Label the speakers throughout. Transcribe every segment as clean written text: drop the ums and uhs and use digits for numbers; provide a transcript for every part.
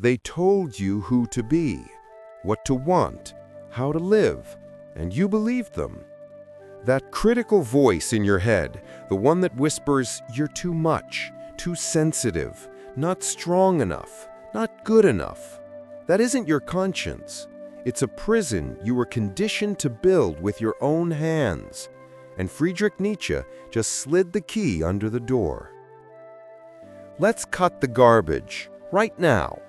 Speaker 1: They told you who to be, what to want, how to live, and you believed them. That critical voice in your head, the one that whispers, "You're too much, too sensitive, not strong enough, not good enough," that isn't your conscience. It's a prison you were conditioned to build with your own hands. And Friedrich Nietzsche just slid the key under the door. Let's cut the garbage right now.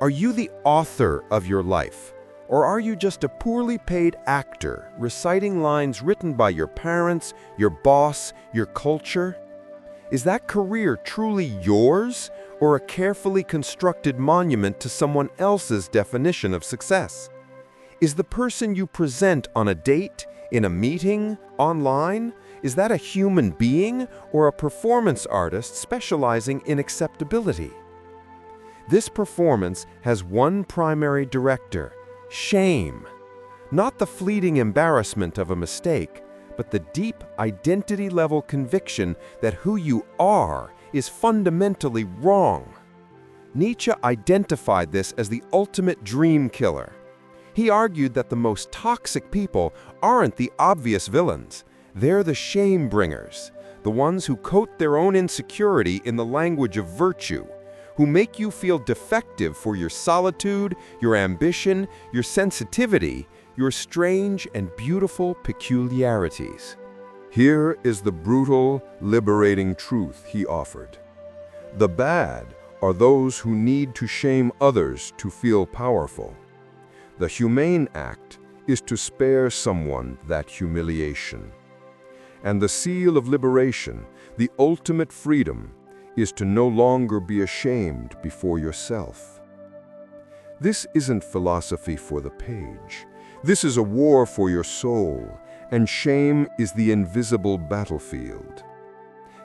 Speaker 1: Are you the author of your life? Or are you just a poorly paid actor reciting lines written by your parents, your boss, your culture? Is that career truly yours, or a carefully constructed monument to someone else's definition of success? Is the person you present on a date, in a meeting, online, is that a human being or a performance artist specializing in acceptability? This performance has one primary director: shame. Not the fleeting embarrassment of a mistake, but the deep identity-level conviction that who you are is fundamentally wrong. Nietzsche identified this as the ultimate dream killer. He argued that the most toxic people aren't the obvious villains. They're the shame bringers, the ones who coat their own insecurity in the language of virtue, who make you feel defective for your solitude, your ambition, your sensitivity, your strange and beautiful peculiarities.
Speaker 2: Here is the brutal, liberating truth he offered. The bad are those who need to shame others to feel powerful. The humane act is to spare someone that humiliation. And the seal of liberation, the ultimate freedom, is to no longer be ashamed before yourself. This isn't philosophy for the page. This is a war for your soul, and shame is the invisible battlefield.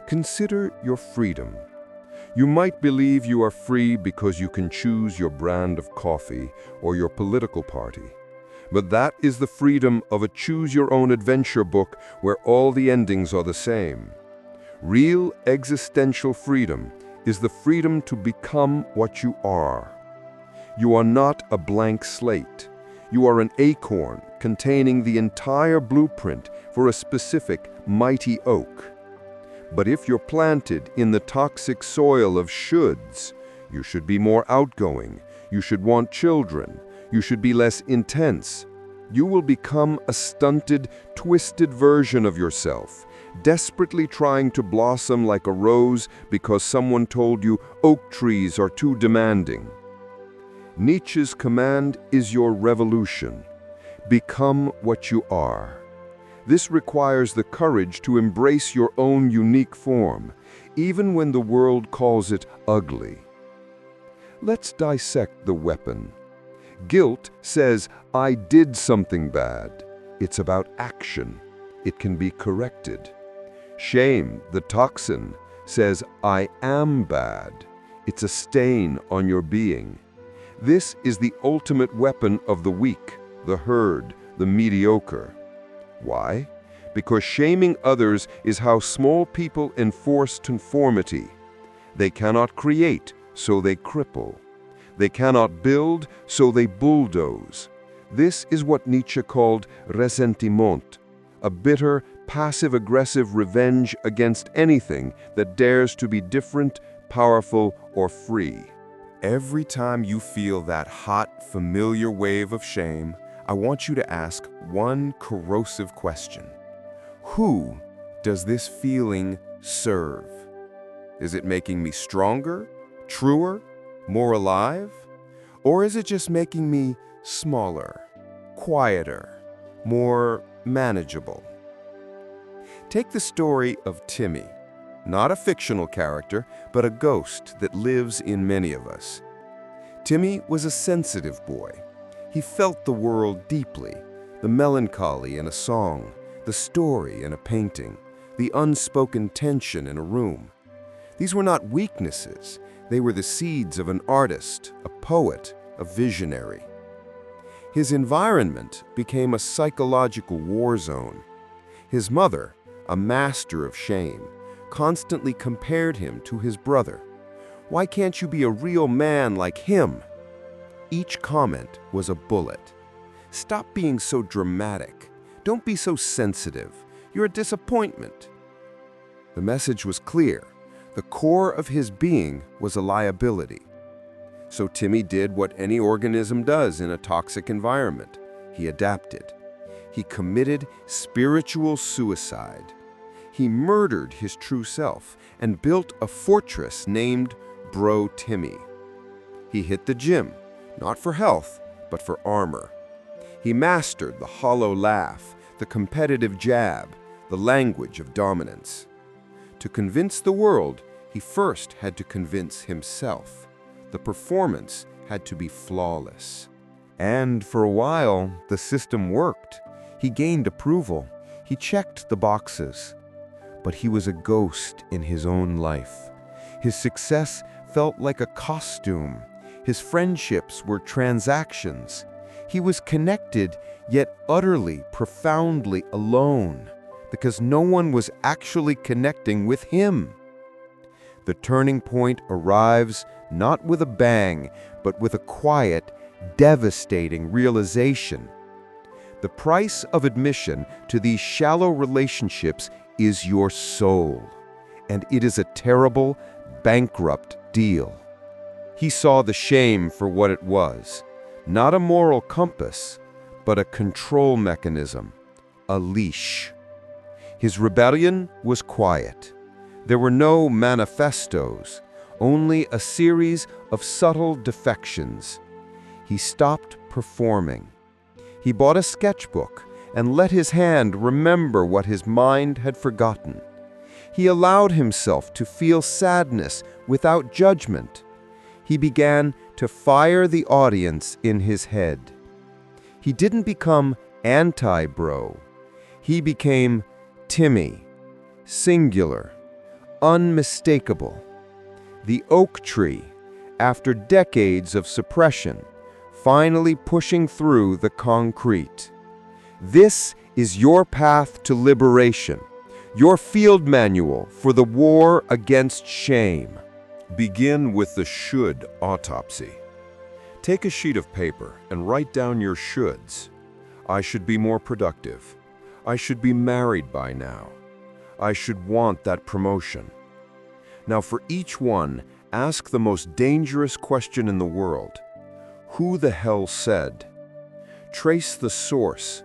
Speaker 2: Consider your freedom. You might believe you are free because you can choose your brand of coffee or your political party. But that is the freedom of a choose-your-own-adventure book where all the endings are the same. Real existential freedom is the freedom to become what you are. You are not a blank slate. You are an acorn containing the entire blueprint for a specific mighty oak. But if you're planted in the toxic soil of shoulds, you should be more outgoing, you should want children, you should be less intense. You will become a stunted, twisted version of yourself, desperately trying to blossom like a rose because someone told you oak trees are too demanding. Nietzsche's command is your revolution. Become what you are. This requires the courage to embrace your own unique form, even when the world calls it ugly. Let's dissect the weapon. Guilt says, "I did something bad." It's about action. It can be corrected. Shame, the toxin, says, "I am bad." It's a stain on your being. This is the ultimate weapon of the weak, the herd, the mediocre. Why? Because shaming others is how small people enforce conformity. They cannot create, so they cripple. They cannot build, so they bulldoze. This is what Nietzsche called ressentiment, a bitter, passive-aggressive revenge against anything that dares to be different, powerful, or free.
Speaker 1: Every time you feel that hot, familiar wave of shame, I want you to ask one corrosive question. Who does this feeling serve? Is it making me stronger, truer, more alive? Or is it just making me smaller, quieter, more manageable? Take the story of Timmy, not a fictional character, but a ghost that lives in many of us. Timmy was a sensitive boy. He felt the world deeply, the melancholy in a song, the story in a painting, the unspoken tension in a room. These were not weaknesses. They were the seeds of an artist, a poet, a visionary. His environment became a psychological war zone. His mother, a master of shame, constantly compared him to his brother. "Why can't you be a real man like him?" Each comment was a bullet. Stop being so dramatic. Don't be so sensitive. You're a disappointment. The message was clear. The core of his being was a liability. So Timmy did what any organism does in a toxic environment. He adapted. He committed spiritual suicide. He murdered his true self and built a fortress named Bro Timmy. He hit the gym, not for health, but for armor. He mastered the hollow laugh, the competitive jab, the language of dominance. To convince the world, he first had to convince himself. The performance had to be flawless. And for a while, the system worked. He gained approval. He checked the boxes. But he was a ghost in his own life. His success felt like a costume. His friendships were transactions. He was connected, yet utterly, profoundly alone, because no one was actually connecting with him. The turning point arrives not with a bang, but with a quiet, devastating realization. The price of admission to these shallow relationships is your soul, and it is a terrible, bankrupt deal. He saw the shame for what it was, not a moral compass, but a control mechanism, a leash. His rebellion was quiet. There were no manifestos, only a series of subtle defections. He stopped performing. He bought a sketchbook and let his hand remember what his mind had forgotten. He allowed himself to feel sadness without judgment. He began to fire the audience in his head. He didn't become anti-bro. He became Timmy, singular, unmistakable. The oak tree, after decades of suppression, finally pushing through the concrete. This is your path to liberation, your field manual for the war against shame.
Speaker 2: Begin with the should autopsy. Take a sheet of paper and write down your shoulds. I should be more productive. I should be married by now. I should want that promotion. Now for each one, ask the most dangerous question in the world. Who the hell said? Trace the source.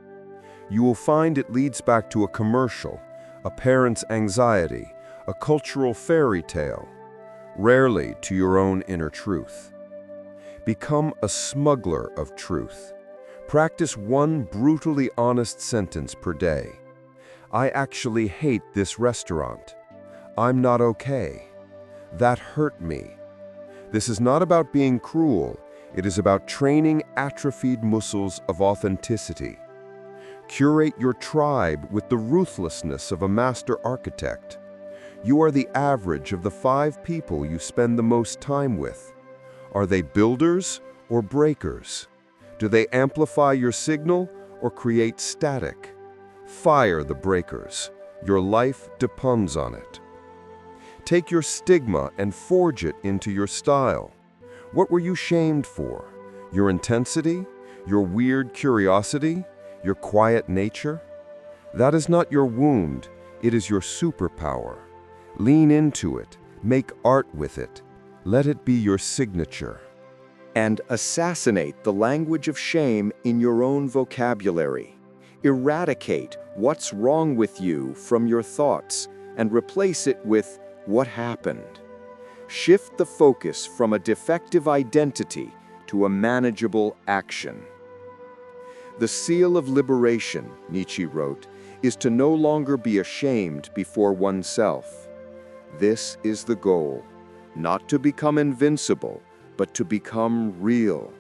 Speaker 2: You will find it leads back to a commercial, a parent's anxiety, a cultural fairy tale, rarely to your own inner truth. Become a smuggler of truth. Practice one brutally honest sentence per day. I actually hate this restaurant. I'm not okay. That hurt me. This is not about being cruel. It is about training atrophied muscles of authenticity. Curate your tribe with the ruthlessness of a master architect. You are the average of the 5 people you spend the most time with. Are they builders or breakers? Do they amplify your signal or create static? Fire the breakers. Your life depends on it. Take your stigma and forge it into your style. What were you shamed for? Your intensity? Your weird curiosity? Your quiet nature? That is not your wound, it is your superpower. Lean into it, make art with it, let it be your signature.
Speaker 3: And assassinate the language of shame in your own vocabulary. Eradicate what's wrong with you from your thoughts and replace it with what happened. Shift the focus from a defective identity to a manageable action. The seal of liberation, Nietzsche wrote, is to no longer be ashamed before oneself. This is the goal, not to become invincible, but to become real,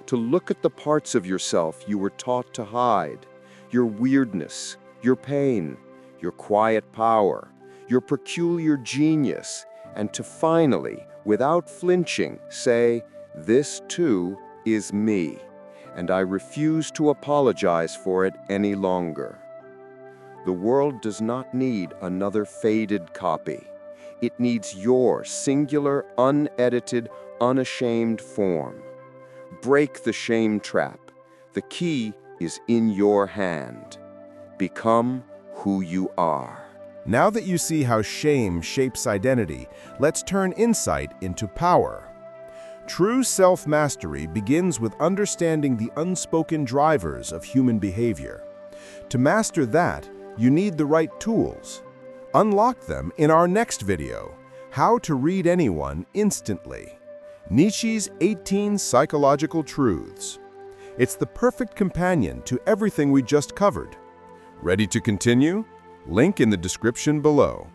Speaker 3: to look at the parts of yourself you were taught to hide, your weirdness, your pain, your quiet power, your peculiar genius, and to finally, without flinching, say, "This too is me, and I refuse to apologize for it any longer." The world does not need another faded copy. It needs your singular, unedited, unashamed form. Break the shame trap. The key is in your hand. Become who you are.
Speaker 1: Now that you see how shame shapes identity, let's turn insight into power. True self-mastery begins with understanding the unspoken drivers of human behavior. To master that, you need the right tools. Unlock them in our next video, How to Read Anyone Instantly. Nietzsche's 18 Psychological Truths. It's the perfect companion to everything we just covered. Ready to continue? Link in the description below.